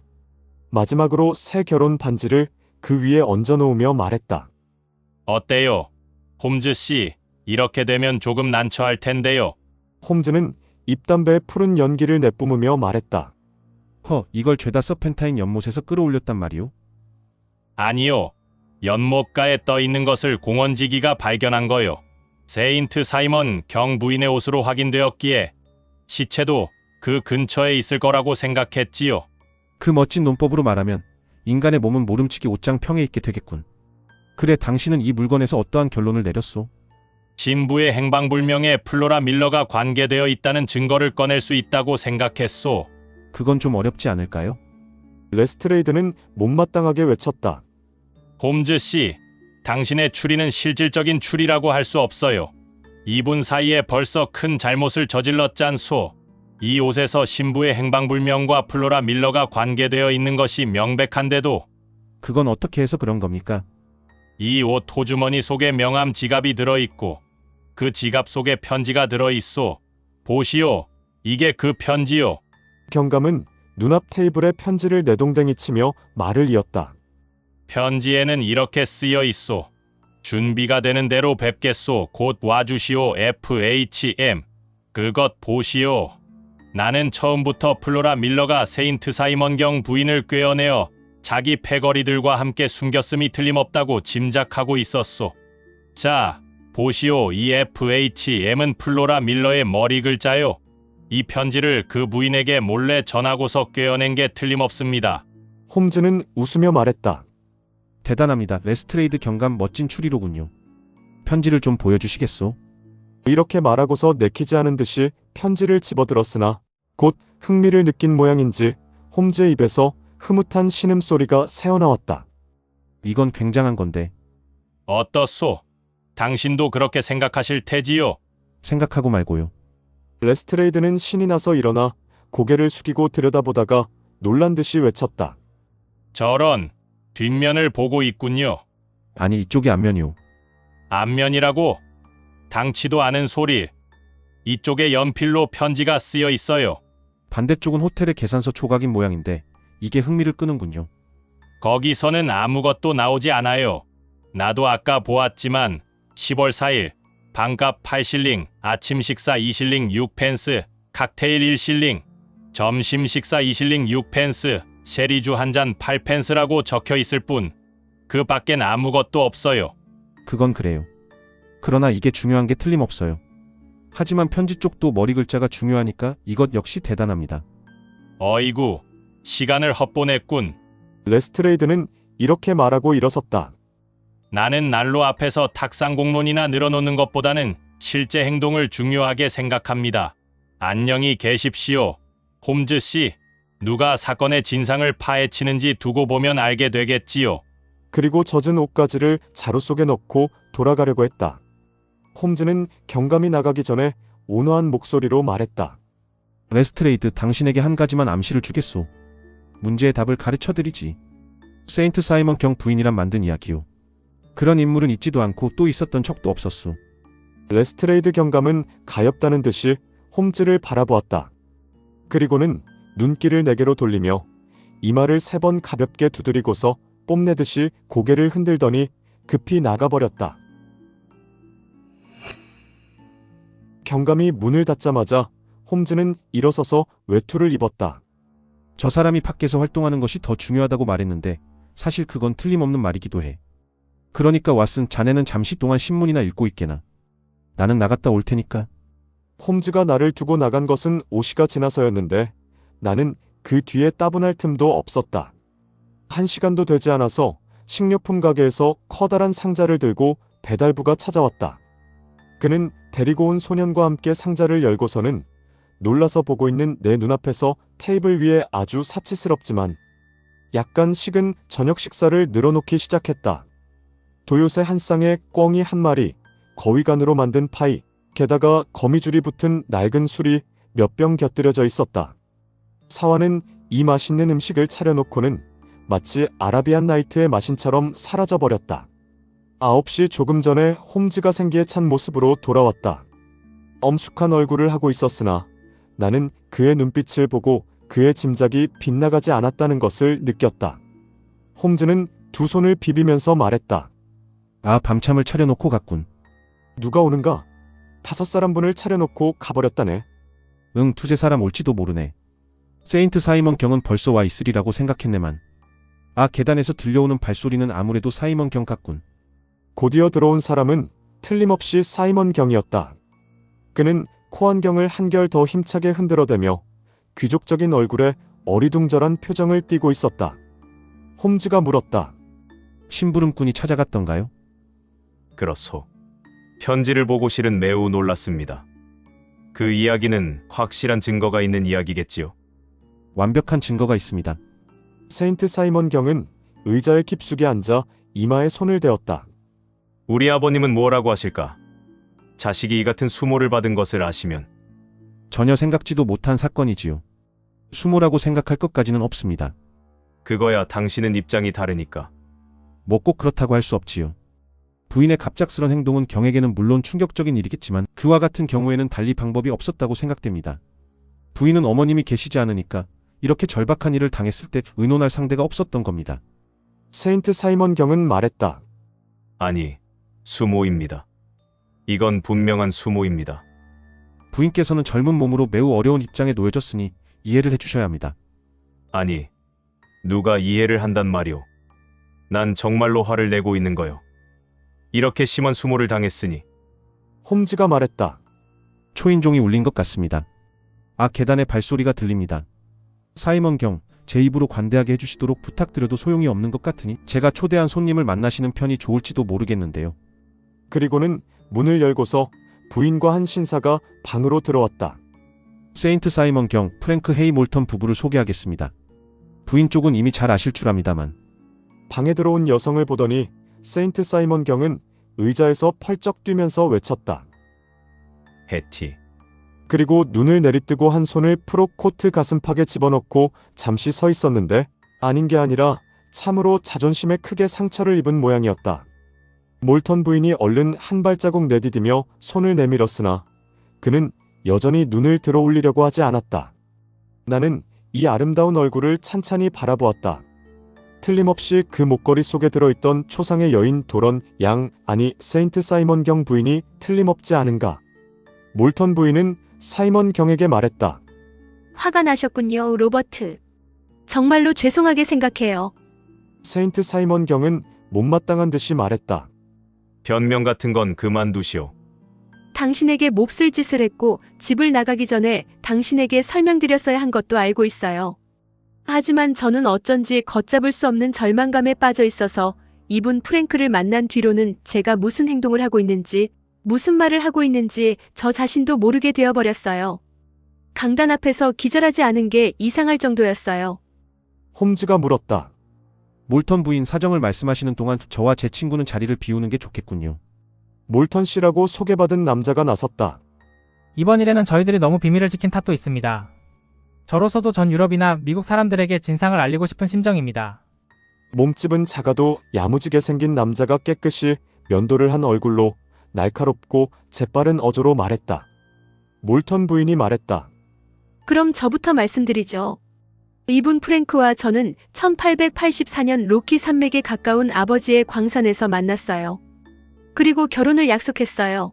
마지막으로 새 결혼 반지를 그 위에 얹어놓으며 말했다. 어때요? 홈즈 씨, 이렇게 되면 조금 난처할 텐데요. 홈즈는 입담배에 푸른 연기를 내뿜으며 말했다. 이걸 죄다 서펜타인 연못에서 끌어올렸단 말이오? 아니요. 연못가에 떠 있는 것을 공원지기가 발견한 거요. 세인트 사이먼 경 부인의 옷으로 확인되었기에 시체도 그 근처에 있을 거라고 생각했지요. 그 멋진 논법으로 말하면 인간의 몸은 모름지기 옷장 평에 있게 되겠군. 그래, 당신은 이 물건에서 어떠한 결론을 내렸소? 신부의 행방불명에 플로라 밀러가 관계되어 있다는 증거를 꺼낼 수 있다고 생각했소. 그건 좀 어렵지 않을까요? 레스트레이드는 못마땅하게 외쳤다. 홈즈 씨, 당신의 추리는 실질적인 추리라고 할 수 없어요. 이분 사이에 벌써 큰 잘못을 저질렀잖소. 이 옷에서 신부의 행방불명과 플로라 밀러가 관계되어 있는 것이 명백한데도 그건 어떻게 해서 그런 겁니까? 이 옷 호주머니 속에 명함 지갑이 들어있고 그 지갑 속에 편지가 들어있소. 보시오. 이게 그 편지요. 경감은 눈앞 테이블에 편지를 내동댕이 치며 말을 이었다. 편지에는 이렇게 쓰여 있소. 준비가 되는 대로 뵙겠소. 곧 와주시오. FHM. 그것 보시오. 나는 처음부터 플로라 밀러가 세인트 사이먼경 부인을 꿰어내어 자기 패거리들과 함께 숨겼음이 틀림없다고 짐작하고 있었소. 자, 보시오. 이 FHM은 플로라 밀러의 머리 글자요. 이 편지를 그 부인에게 몰래 전하고서 꿰어낸 게 틀림없습니다. 홈즈는 웃으며 말했다. 대단합니다. 레스트레이드 경감 멋진 추리로군요. 편지를 좀 보여주시겠소? 이렇게 말하고서 내키지 않은 듯이 편지를 집어들었으나 곧 흥미를 느낀 모양인지 홈즈의 입에서 흐뭇한 신음소리가 새어나왔다. 이건 굉장한 건데. 어떻소? 당신도 그렇게 생각하실 테지요? 생각하고 말고요. 레스트레이드는 신이 나서 일어나 고개를 숙이고 들여다보다가 놀란 듯이 외쳤다. 저런, 뒷면을 보고 있군요. 아니, 이쪽이 앞면이요. 앞면이라고? 당치도 않은 소리. 이쪽에 연필로 편지가 쓰여 있어요. 반대쪽은 호텔의 계산서 조각인 모양인데 이게 흥미를 끄는군요. 거기서는 아무것도 나오지 않아요. 나도 아까 보았지만 10월 4일 반값 8실링, 아침 식사 2실링 6펜스, 칵테일 1실링, 점심 식사 2실링 6펜스, 쉐리주 한 잔 8펜스라고 적혀 있을 뿐 그 밖엔 아무것도 없어요. 그건 그래요. 그러나 이게 중요한 게 틀림없어요. 하지만 편지 쪽도 머리 글자가 중요하니까 이것 역시 대단합니다. 어이구, 시간을 헛보냈군. 레스트레이드는 이렇게 말하고 일어섰다. 나는 난로 앞에서 탁상 공론이나 늘어놓는 것보다는 실제 행동을 중요하게 생각합니다. 안녕히 계십시오. 홈즈 씨, 누가 사건의 진상을 파헤치는지 두고 보면 알게 되겠지요. 그리고 젖은 옷가지를 자루 속에 넣고 돌아가려고 했다. 홈즈는 경감이 나가기 전에 온화한 목소리로 말했다. 레스트레이드, 당신에게 한 가지만 암시를 주겠소. 문제의 답을 가르쳐드리지. 세인트 사이먼 경 부인이란 만든 이야기요. 그런 인물은 있지도 않고 또 있었던 척도 없었소. 레스트레이드 경감은 가엾다는 듯이 홈즈를 바라보았다. 그리고는 눈길을 내게로 돌리며 이마를 3번 가볍게 두드리고서 뽐내듯이 고개를 흔들더니 급히 나가버렸다. 경감이 문을 닫자마자 홈즈는 일어서서 외투를 입었다. 저 사람이 밖에서 활동하는 것이 더 중요하다고 말했는데 사실 그건 틀림없는 말이기도 해. 그러니까 왓슨, 자네는 잠시 동안 신문이나 읽고 있게나. 나는 나갔다 올 테니까. 홈즈가 나를 두고 나간 것은 5시가 지나서였는데 나는 그 뒤에 따분할 틈도 없었다. 1시간도 되지 않아서 식료품 가게에서 커다란 상자를 들고 배달부가 찾아왔다. 그는 데리고 온 소년과 함께 상자를 열고서는 놀라서 보고 있는 내 눈앞에서 테이블 위에 아주 사치스럽지만 약간 식은 저녁 식사를 늘어놓기 시작했다. 도요새 한 쌍에 꿩이 한 마리, 거위간으로 만든 파이, 게다가 거미줄이 붙은 낡은 술이 몇 병 곁들여져 있었다. 사화는 이 맛있는 음식을 차려놓고는 마치 아라비안 나이트의 마신처럼 사라져버렸다. 9시 조금 전에 홈즈가 생기에 찬 모습으로 돌아왔다. 엄숙한 얼굴을 하고 있었으나 나는 그의 눈빛을 보고 그의 짐작이 빗나가지 않았다는 것을 느꼈다. 홈즈는 두 손을 비비면서 말했다. 아, 밤참을 차려놓고 갔군. 누가 오는가? 5사람분을 차려놓고 가버렸다네. 응, 두세 사람 올지도 모르네. 세인트 사이먼 경은 벌써 와 있으리라고 생각했네만. 아, 계단에서 들려오는 발소리는 아무래도 사이먼 경 같군. 곧이어 들어온 사람은 틀림없이 사이먼 경이었다. 그는 코안경을 한결 더 힘차게 흔들어대며 귀족적인 얼굴에 어리둥절한 표정을 띠고 있었다. 홈즈가 물었다. 심부름꾼이 찾아갔던가요? 그렇소. 편지를 보고 실은 매우 놀랐습니다. 그 이야기는 확실한 증거가 있는 이야기겠지요. 완벽한 증거가 있습니다. 세인트 사이먼 경은 의자에 깊숙이 앉아 이마에 손을 대었다. 우리 아버님은 뭐라고 하실까? 자식이 이 같은 수모를 받은 것을 아시면 전혀 생각지도 못한 사건이지요. 수모라고 생각할 것까지는 없습니다. 그거야 당신은 입장이 다르니까. 뭐 꼭 그렇다고 할 수 없지요. 부인의 갑작스런 행동은 경에게는 물론 충격적인 일이겠지만 그와 같은 경우에는 달리 방법이 없었다고 생각됩니다. 부인은 어머님이 계시지 않으니까 이렇게 절박한 일을 당했을 때 의논할 상대가 없었던 겁니다. 세인트 사이먼 경은 말했다. 아니, 수모입니다. 이건 분명한 수모입니다. 부인께서는 젊은 몸으로 매우 어려운 입장에 놓여졌으니 이해를 해주셔야 합니다. 아니, 누가 이해를 한단 말이오. 난 정말로 화를 내고 있는 거요. 이렇게 심한 수모를 당했으니. 홈즈가 말했다. 초인종이 울린 것 같습니다. 아, 계단에 발소리가 들립니다. 사이먼 경, 제 입으로 관대하게 해주시도록 부탁드려도 소용이 없는 것 같으니 제가 초대한 손님을 만나시는 편이 좋을지도 모르겠는데요. 그리고는 문을 열고서 부인과 한 신사가 방으로 들어왔다. 세인트 사이먼 경, 프랭크 헤이 몰턴 부부를 소개하겠습니다. 부인 쪽은 이미 잘 아실 줄 압니다만. 방에 들어온 여성을 보더니 세인트 사이먼 경은 의자에서 펄쩍 뛰면서 외쳤다. 해티. 그리고 눈을 내리뜨고 한 손을 프록 코트 가슴팍에 집어넣고 잠시 서 있었는데 아닌 게 아니라 참으로 자존심에 크게 상처를 입은 모양이었다. 몰턴 부인이 얼른 한 발자국 내디디며 손을 내밀었으나 그는 여전히 눈을 들어 올리려고 하지 않았다. 나는 이 아름다운 얼굴을 찬찬히 바라보았다. 틀림없이 그 목걸이 속에 들어있던 초상의 여인 도런 양, 아니 세인트 사이먼 경 부인이 틀림없지 않은가. 몰턴 부인은 사이먼 경에게 말했다. 화가 나셨군요, 로버트. 정말로 죄송하게 생각해요. 세인트 사이먼 경은 못마땅한 듯이 말했다. 변명 같은 건 그만두시오. 당신에게 몹쓸 짓을 했고 집을 나가기 전에 당신에게 설명드렸어야 한 것도 알고 있어요. 하지만 저는 어쩐지 걷잡을 수 없는 절망감에 빠져 있어서 이분 프랭크를 만난 뒤로는 제가 무슨 행동을 하고 있는지, 무슨 말을 하고 있는지 저 자신도 모르게 되어버렸어요. 강단 앞에서 기절하지 않은 게 이상할 정도였어요. 홈즈가 물었다. 몰턴 부인 사정을 말씀하시는 동안 저와 제 친구는 자리를 비우는 게 좋겠군요. 몰턴 씨라고 소개받은 남자가 나섰다. 이번 일에는 저희들이 너무 비밀을 지킨 탓도 있습니다. 저로서도 전 유럽이나 미국 사람들에게 진상을 알리고 싶은 심정입니다. 몸집은 작아도 야무지게 생긴 남자가 깨끗이 면도를 한 얼굴로 날카롭고 재빠른 어조로 말했다. 몰턴 부인이 말했다. 그럼 저부터 말씀드리죠. 이분 프랭크와 저는 1884년 로키 산맥에 가까운 아버지의 광산에서 만났어요. 그리고 결혼을 약속했어요.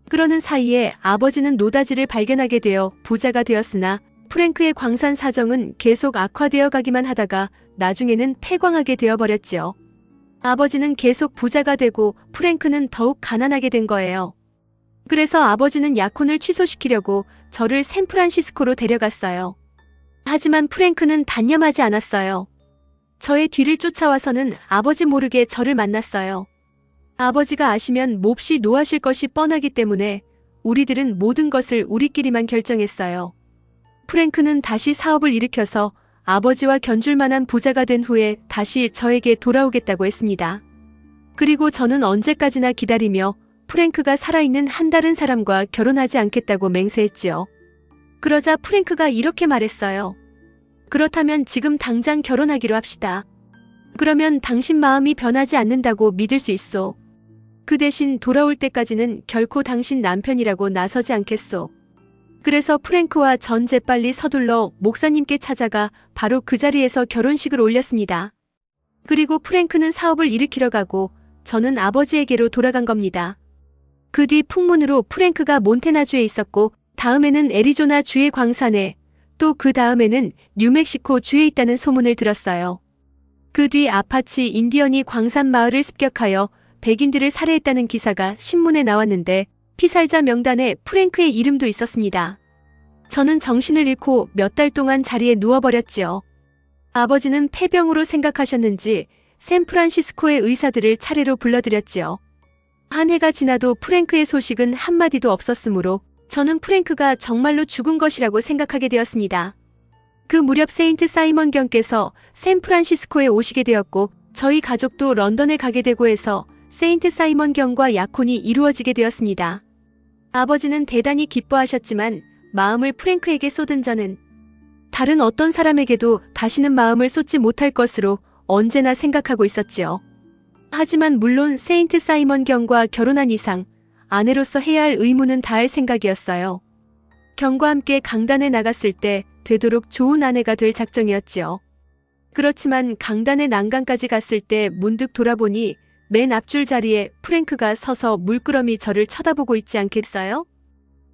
그러는 사이에 아버지는 노다지를 발견하게 되어 부자가 되었으나 프랭크의 광산 사정은 계속 악화되어 가기만 하다가 나중에는 폐광하게 되어버렸지요. 아버지는 계속 부자가 되고 프랭크는 더욱 가난하게 된 거예요. 그래서 아버지는 약혼을 취소시키려고 저를 샌프란시스코로 데려갔어요. 하지만 프랭크는 단념하지 않았어요. 저의 뒤를 쫓아와서는 아버지 모르게 저를 만났어요. 아버지가 아시면 몹시 노하실 것이 뻔하기 때문에 우리들은 모든 것을 우리끼리만 결정했어요. 프랭크는 다시 사업을 일으켜서 아버지와 견줄 만한 부자가 된 후에 다시 저에게 돌아오겠다고 했습니다. 그리고 저는 언제까지나 기다리며 프랭크가 살아있는 한 다른 사람과 결혼하지 않겠다고 맹세했지요. 그러자 프랭크가 이렇게 말했어요. 그렇다면 지금 당장 결혼하기로 합시다. 그러면 당신 마음이 변하지 않는다고 믿을 수 있소. 그 대신 돌아올 때까지는 결코 당신 남편이라고 나서지 않겠소. 그래서 프랭크와 전 재빨리 서둘러 목사님께 찾아가 바로 그 자리에서 결혼식을 올렸습니다. 그리고 프랭크는 사업을 일으키러 가고 저는 아버지에게로 돌아간 겁니다. 그 뒤 풍문으로 프랭크가 몬태나주에 있었고 다음에는 애리조나 주의 광산에 또 그 다음에는 뉴멕시코 주에 있다는 소문을 들었어요. 그 뒤 아파치 인디언이 광산 마을을 습격하여 백인들을 살해했다는 기사가 신문에 나왔는데 피살자 명단에 프랭크의 이름도 있었습니다. 저는 정신을 잃고 몇 달 동안 자리에 누워버렸지요. 아버지는 폐병으로 생각하셨는지 샌프란시스코의 의사들을 차례로 불러들였지요. 한 해가 지나도 프랭크의 소식은 한마디도 없었으므로 저는 프랭크가 정말로 죽은 것이라고 생각하게 되었습니다. 그 무렵 세인트 사이먼 경께서 샌프란시스코에 오시게 되었고 저희 가족도 런던에 가게 되고 해서 세인트 사이먼 경과 약혼이 이루어지게 되었습니다. 아버지는 대단히 기뻐하셨지만 마음을 프랭크에게 쏟은 저는 다른 어떤 사람에게도 다시는 마음을 쏟지 못할 것으로 언제나 생각하고 있었지요. 하지만 물론 세인트 사이먼 경과 결혼한 이상 아내로서 해야 할 의무는 다할 생각이었어요. 경과 함께 강단에 나갔을 때 되도록 좋은 아내가 될 작정이었지요. 그렇지만 강단의 난간까지 갔을 때 문득 돌아보니 맨 앞줄 자리에 프랭크가 서서 물끄러미 저를 쳐다보고 있지 않겠어요?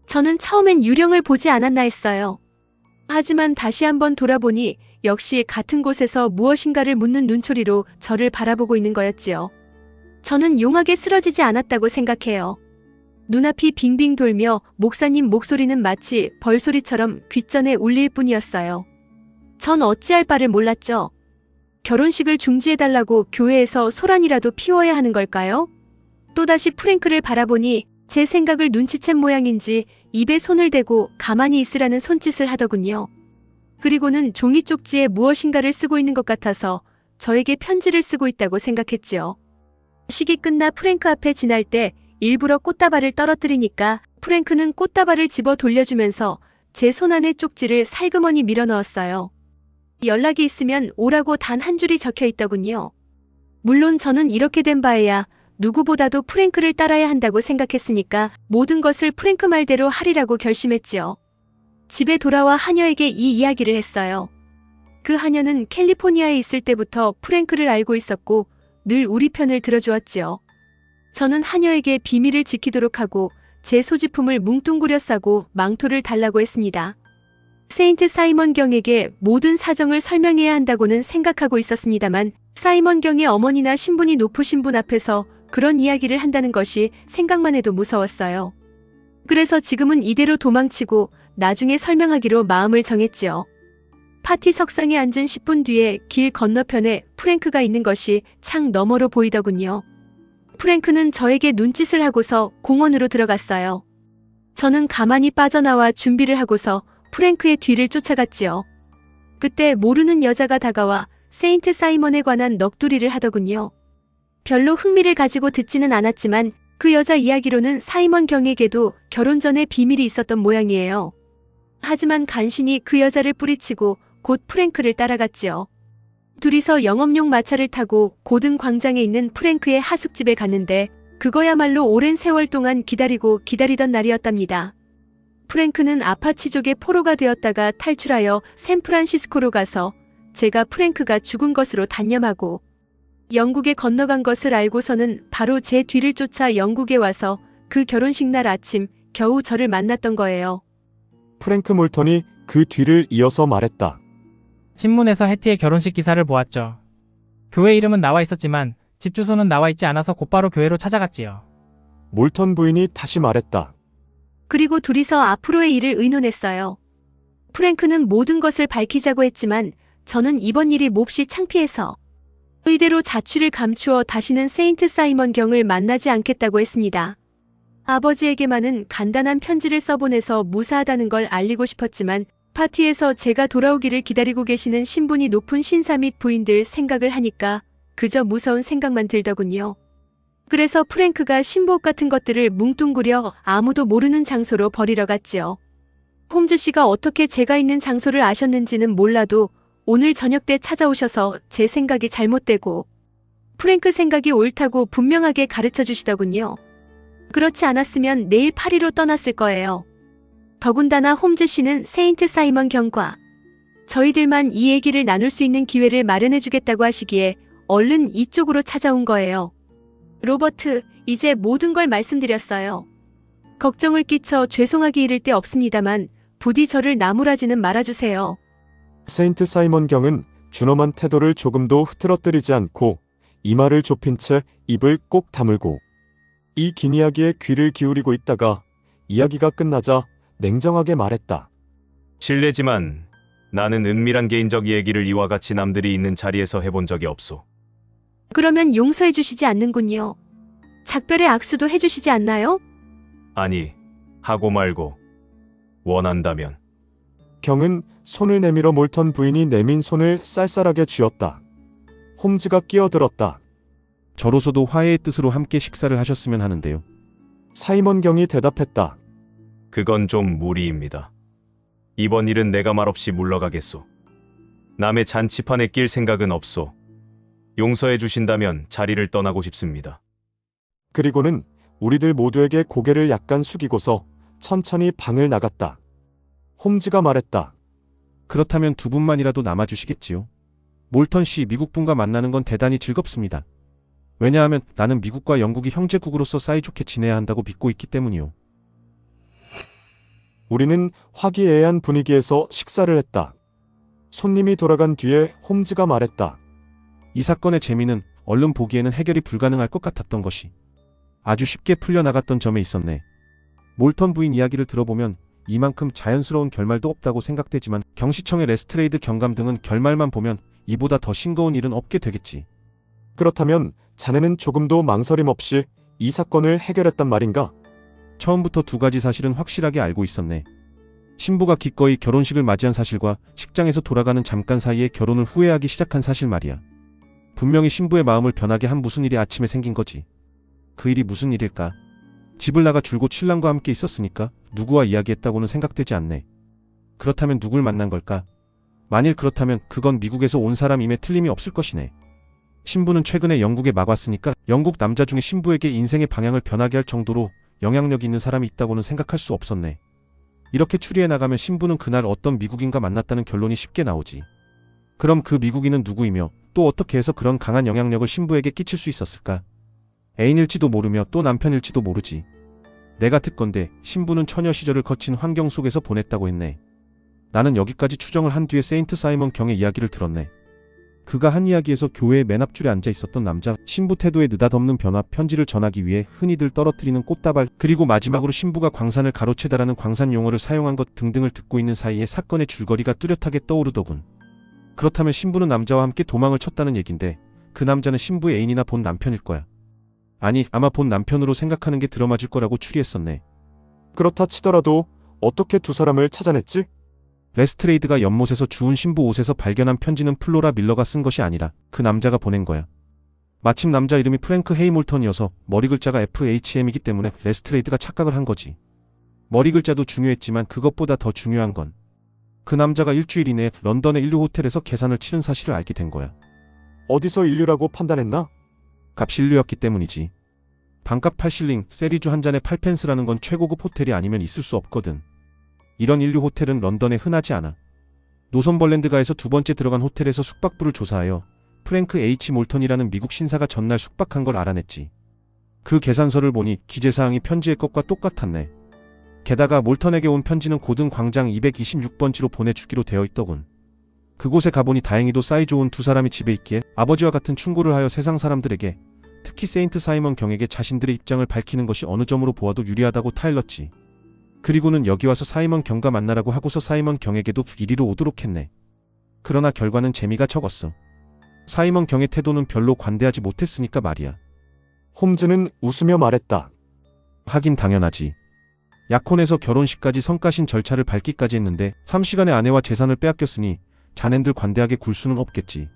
저는 처음엔 유령을 보지 않았나 했어요. 하지만 다시 한번 돌아보니 역시 같은 곳에서 무엇인가를 묻는 눈초리로 저를 바라보고 있는 거였지요. 저는 용하게 쓰러지지 않았다고 생각해요. 눈앞이 빙빙 돌며 목사님 목소리는 마치 벌소리처럼 귓전에 울릴 뿐이었어요. 전 어찌할 바를 몰랐죠. 결혼식을 중지해달라고 교회에서 소란이라도 피워야 하는 걸까요? 또다시 프랭크를 바라보니 제 생각을 눈치챈 모양인지 입에 손을 대고 가만히 있으라는 손짓을 하더군요. 그리고는 종이 쪽지에 무엇인가를 쓰고 있는 것 같아서 저에게 편지를 쓰고 있다고 생각했지요. 식이 끝나 프랭크 앞에 지날 때 일부러 꽃다발을 떨어뜨리니까 프랭크는 꽃다발을 집어 돌려주면서 제 손 안에 쪽지를 살그머니 밀어넣었어요. 연락이 있으면 오라고 단 한 줄이 적혀 있더군요. 물론 저는 이렇게 된 바에야 누구보다도 프랭크를 따라야 한다고 생각했으니까 모든 것을 프랭크 말대로 하리라고 결심했지요. 집에 돌아와 하녀에게 이 이야기를 했어요. 그 하녀는 캘리포니아에 있을 때부터 프랭크를 알고 있었고 늘 우리 편을 들어주었지요. 저는 하녀에게 비밀을 지키도록 하고 제 소지품을 뭉뚱그려 싸고 망토를 달라고 했습니다. 세인트 사이먼 경에게 모든 사정을 설명해야 한다고는 생각하고 있었습니다만 사이먼 경의 어머니나 신분이 높으신 분 앞에서 그런 이야기를 한다는 것이 생각만 해도 무서웠어요. 그래서 지금은 이대로 도망치고 나중에 설명하기로 마음을 정했지요. 파티 석상에 앉은 10분 뒤에 길 건너편에 프랭크가 있는 것이 창 너머로 보이더군요. 프랭크는 저에게 눈짓을 하고서 공원으로 들어갔어요. 저는 가만히 빠져나와 준비를 하고서 프랭크의 뒤를 쫓아갔지요. 그때 모르는 여자가 다가와 세인트 사이먼에 관한 넋두리를 하더군요. 별로 흥미를 가지고 듣지는 않았지만 그 여자 이야기로는 사이먼 경에게도 결혼 전에 비밀이 있었던 모양이에요. 하지만 간신히 그 여자를 뿌리치고 곧 프랭크를 따라갔지요. 둘이서 영업용 마차를 타고 고등 광장에 있는 프랭크의 하숙집에 갔는데 그거야말로 오랜 세월 동안 기다리던 날이었답니다. 프랭크는 아파치족의 포로가 되었다가 탈출하여 샌프란시스코로 가서 제가 프랭크가 죽은 것으로 단념하고 영국에 건너간 것을 알고서는 바로 제 뒤를 쫓아 영국에 와서 그 결혼식 날 아침 겨우 저를 만났던 거예요. 프랭크 몰턴이 그 뒤를 이어서 말했다. 신문에서 해티의 결혼식 기사를 보았죠. 교회 이름은 나와 있었지만 집 주소는 나와 있지 않아서 곧바로 교회로 찾아갔지요. 몰턴 부인이 다시 말했다. 그리고 둘이서 앞으로의 일을 의논했어요. 프랭크는 모든 것을 밝히자고 했지만 저는 이번 일이 몹시 창피해서 의대로 자취를 감추어 다시는 세인트 사이먼 경을 만나지 않겠다고 했습니다. 아버지에게만은 간단한 편지를 써보내서 무사하다는 걸 알리고 싶었지만 파티에서 제가 돌아오기를 기다리고 계시는 신분이 높은 신사 및 부인들 생각을 하니까 그저 무서운 생각만 들더군요. 그래서 프랭크가 신부옷 같은 것들을 뭉뚱그려 아무도 모르는 장소로 버리러 갔지요. 홈즈 씨가 어떻게 제가 있는 장소를 아셨는지는 몰라도 오늘 저녁 때 찾아오셔서 제 생각이 잘못되고 프랭크 생각이 옳다고 분명하게 가르쳐 주시더군요. 그렇지 않았으면 내일 파리로 떠났을 거예요. 더군다나 홈즈 씨는 세인트 사이먼 경과 저희들만 이 얘기를 나눌 수 있는 기회를 마련해 주겠다고 하시기에 얼른 이쪽으로 찾아온 거예요. 로버트, 이제 모든 걸 말씀드렸어요. 걱정을 끼쳐 죄송하기 이를 데 없습니다만 부디 저를 나무라지는 말아주세요. 세인트 사이먼 경은 준엄한 태도를 조금도 흐트러뜨리지 않고 이마를 좁힌 채 입을 꼭 다물고 이 긴 이야기에 귀를 기울이고 있다가 이야기가 끝나자 냉정하게 말했다. 실례지만 나는 은밀한 개인적 얘기를 이와 같이 남들이 있는 자리에서 해본 적이 없소. 그러면 용서해 주시지 않는군요. 작별의 악수도 해주시지 않나요? 아니, 하고 말고. 원한다면. 경은 손을 내밀어 몰턴 부인이 내민 손을 쌀쌀하게 쥐었다. 홈즈가 끼어들었다. 저로서도 화해의 뜻으로 함께 식사를 하셨으면 하는데요. 사이먼 경이 대답했다. 그건 좀 무리입니다. 이번 일은 내가 말없이 물러가겠소. 남의 잔치판에 낄 생각은 없소. 용서해 주신다면 자리를 떠나고 싶습니다. 그리고는 우리들 모두에게 고개를 약간 숙이고서 천천히 방을 나갔다. 홈즈가 말했다. 그렇다면 두 분만이라도 남아주시겠지요. 몰턴 씨 미국 분과 만나는 건 대단히 즐겁습니다. 왜냐하면 나는 미국과 영국이 형제국으로서 사이좋게 지내야 한다고 믿고 있기 때문이요. 우리는 화기애애한 분위기에서 식사를 했다. 손님이 돌아간 뒤에 홈즈가 말했다. 이 사건의 재미는 얼른 보기에는 해결이 불가능할 것 같았던 것이 아주 쉽게 풀려나갔던 점에 있었네. 몰턴 부인 이야기를 들어보면 이만큼 자연스러운 결말도 없다고 생각되지만 경시청의 레스트레이드 경감 등은 결말만 보면 이보다 더 싱거운 일은 없게 되겠지. 그렇다면 자네는 조금도 망설임 없이 이 사건을 해결했단 말인가? 처음부터 두 가지 사실은 확실하게 알고 있었네. 신부가 기꺼이 결혼식을 맞이한 사실과 식장에서 돌아가는 잠깐 사이에 결혼을 후회하기 시작한 사실 말이야. 분명히 신부의 마음을 변하게 한 무슨 일이 아침에 생긴 거지. 그 일이 무슨 일일까? 집을 나가 줄곧 신랑과 함께 있었으니까 누구와 이야기했다고는 생각되지 않네. 그렇다면 누굴 만난 걸까? 만일 그렇다면 그건 미국에서 온 사람임에 틀림이 없을 것이네. 신부는 최근에 영국에 막 왔으니까 영국 남자 중에 신부에게 인생의 방향을 변하게 할 정도로 영향력 있는 사람이 있다고는 생각할 수 없었네. 이렇게 추리해 나가면 신부는 그날 어떤 미국인과 만났다는 결론이 쉽게 나오지. 그럼 그 미국인은 누구이며 또 어떻게 해서 그런 강한 영향력을 신부에게 끼칠 수 있었을까? 애인일지도 모르며 또 남편일지도 모르지. 내가 듣건대 신부는 처녀 시절을 거친 환경 속에서 보냈다고 했네. 나는 여기까지 추정을 한 뒤에 세인트 사이먼 경의 이야기를 들었네. 그가 한 이야기에서 교회의 맨 앞줄에 앉아 있었던 남자, 신부 태도에 느닷없는 변화, 편지를 전하기 위해 흔히들 떨어뜨리는 꽃다발, 그리고 마지막으로 신부가 광산을 가로채다라는 광산 용어를 사용한 것 등등을 듣고 있는 사이에 사건의 줄거리가 뚜렷하게 떠오르더군. 그렇다면 신부는 남자와 함께 도망을 쳤다는 얘긴데 그 남자는 신부의 애인이나 본 남편일 거야. 아니, 아마 본 남편으로 생각하는 게 들어맞을 거라고 추리했었네. 그렇다 치더라도 어떻게 두 사람을 찾아냈지? 레스트레이드가 연못에서 주운 신부 옷에서 발견한 편지는 플로라 밀러가 쓴 것이 아니라 그 남자가 보낸 거야. 마침 남자 이름이 프랭크 헤이몰턴이어서 머리 글자가 FHM이기 때문에 레스트레이드가 착각을 한 거지. 머리 글자도 중요했지만 그것보다 더 중요한 건 그 남자가 일주일 이내에 런던의 인류 호텔에서 계산을 치른 사실을 알게 된 거야. 어디서 인류라고 판단했나? 값이 인류였기 때문이지. 반값 8실링, 세리주 한 잔에 8펜스라는 건 최고급 호텔이 아니면 있을 수 없거든. 이런 인류 호텔은 런던에 흔하지 않아. 노선벌랜드가에서 두 번째 들어간 호텔에서 숙박부를 조사하여 프랭크 H. 몰턴이라는 미국 신사가 전날 숙박한 걸 알아냈지. 그 계산서를 보니 기재사항이 편지의 것과 똑같았네. 게다가 몰턴에게 온 편지는 고등 광장 226번지로 보내주기로 되어 있더군. 그곳에 가보니 다행히도 사이 좋은 두 사람이 집에 있기에 아버지와 같은 충고를 하여 세상 사람들에게, 특히 세인트 사이먼 경에게 자신들의 입장을 밝히는 것이 어느 점으로 보아도 유리하다고 타일렀지. 그리고는 여기 와서 사이먼 경과 만나라고 하고서 사이먼 경에게도 이리로 오도록 했네. 그러나 결과는 재미가 적었어. 사이먼 경의 태도는 별로 관대하지 못했으니까 말이야. 홈즈는 웃으며 말했다. 하긴 당연하지. 약혼에서 결혼식까지 성가신 절차를 밟기까지 했는데 3시간의 아내와 재산을 빼앗겼으니 자넨들 관대하게 굴 수는 없겠지.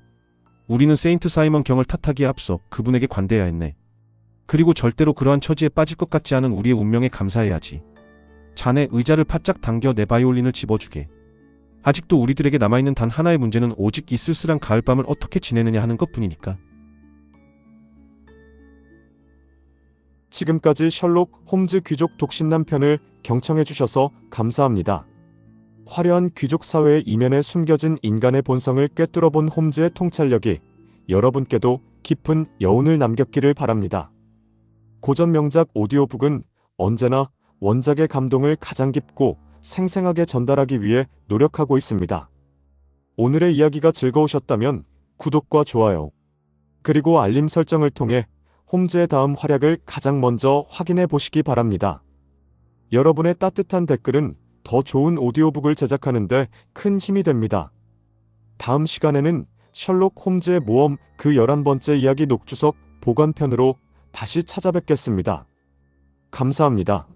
우리는 세인트 사이먼 경을 탓하기에 앞서 그분에게 관대해야 했네. 그리고 절대로 그러한 처지에 빠질 것 같지 않은 우리의 운명에 감사해야지. 자네 의자를 바짝 당겨 내 바이올린을 집어주게. 아직도 우리들에게 남아있는 단 하나의 문제는 오직 이 쓸쓸한 가을밤을 어떻게 지내느냐 하는 것뿐이니까. 지금까지 셜록 홈즈 귀족 독신남 편을 경청해 주셔서 감사합니다. 화려한 귀족 사회의 이면에 숨겨진 인간의 본성을 꿰뚫어 본 홈즈의 통찰력이 여러분께도 깊은 여운을 남겼기를 바랍니다. 고전 명작 오디오북은 언제나 원작의 감동을 가장 깊고 생생하게 전달하기 위해 노력하고 있습니다. 오늘의 이야기가 즐거우셨다면 구독과 좋아요, 그리고 알림 설정을 통해 홈즈의 다음 활약을 가장 먼저 확인해 보시기 바랍니다. 여러분의 따뜻한 댓글은 더 좋은 오디오북을 제작하는 데 큰 힘이 됩니다. 다음 시간에는 셜록 홈즈의 모험 그 11번째 이야기 녹주석 보관편으로 다시 찾아뵙겠습니다. 감사합니다.